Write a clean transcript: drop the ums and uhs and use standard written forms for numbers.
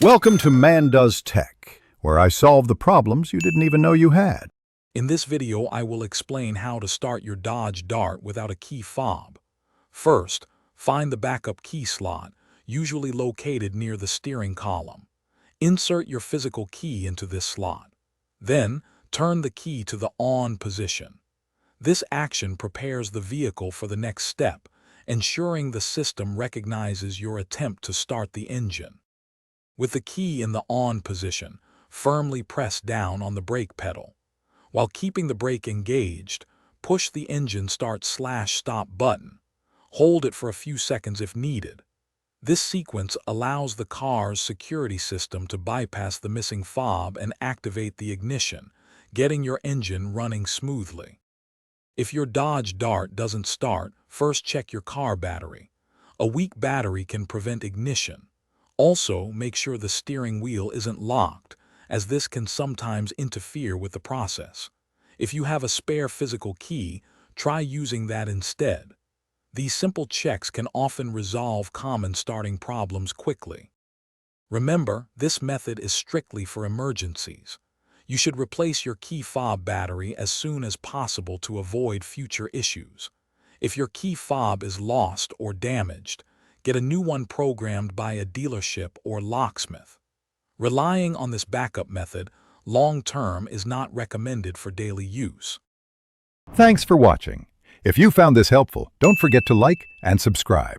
Welcome to Man Does Tech, where I solve the problems you didn't even know you had. In this video, I will explain how to start your Dodge Dart without a key fob. First, find the backup key slot, usually located near the steering column. Insert your physical key into this slot. Then, turn the key to the on position. This action prepares the vehicle for the next step, ensuring the system recognizes your attempt to start the engine. With the key in the on position, firmly press down on the brake pedal. While keeping the brake engaged, push the engine start/stop button. Hold it for a few seconds if needed. This sequence allows the car's security system to bypass the missing fob and activate the ignition, getting your engine running smoothly. If your Dodge Dart doesn't start, first check your car battery. A weak battery can prevent ignition. Also, make sure the steering wheel isn't locked, as this can sometimes interfere with the process. If you have a spare physical key, try using that instead. These simple checks can often resolve common starting problems quickly. Remember, this method is strictly for emergencies. You should replace your key fob battery as soon as possible to avoid future issues. If your key fob is lost or damaged, get a new one programmed by a dealership or locksmith. Relying on this backup method long-term is not recommended for daily use. Thanks for watching. If you found this helpful, don't forget to like and subscribe.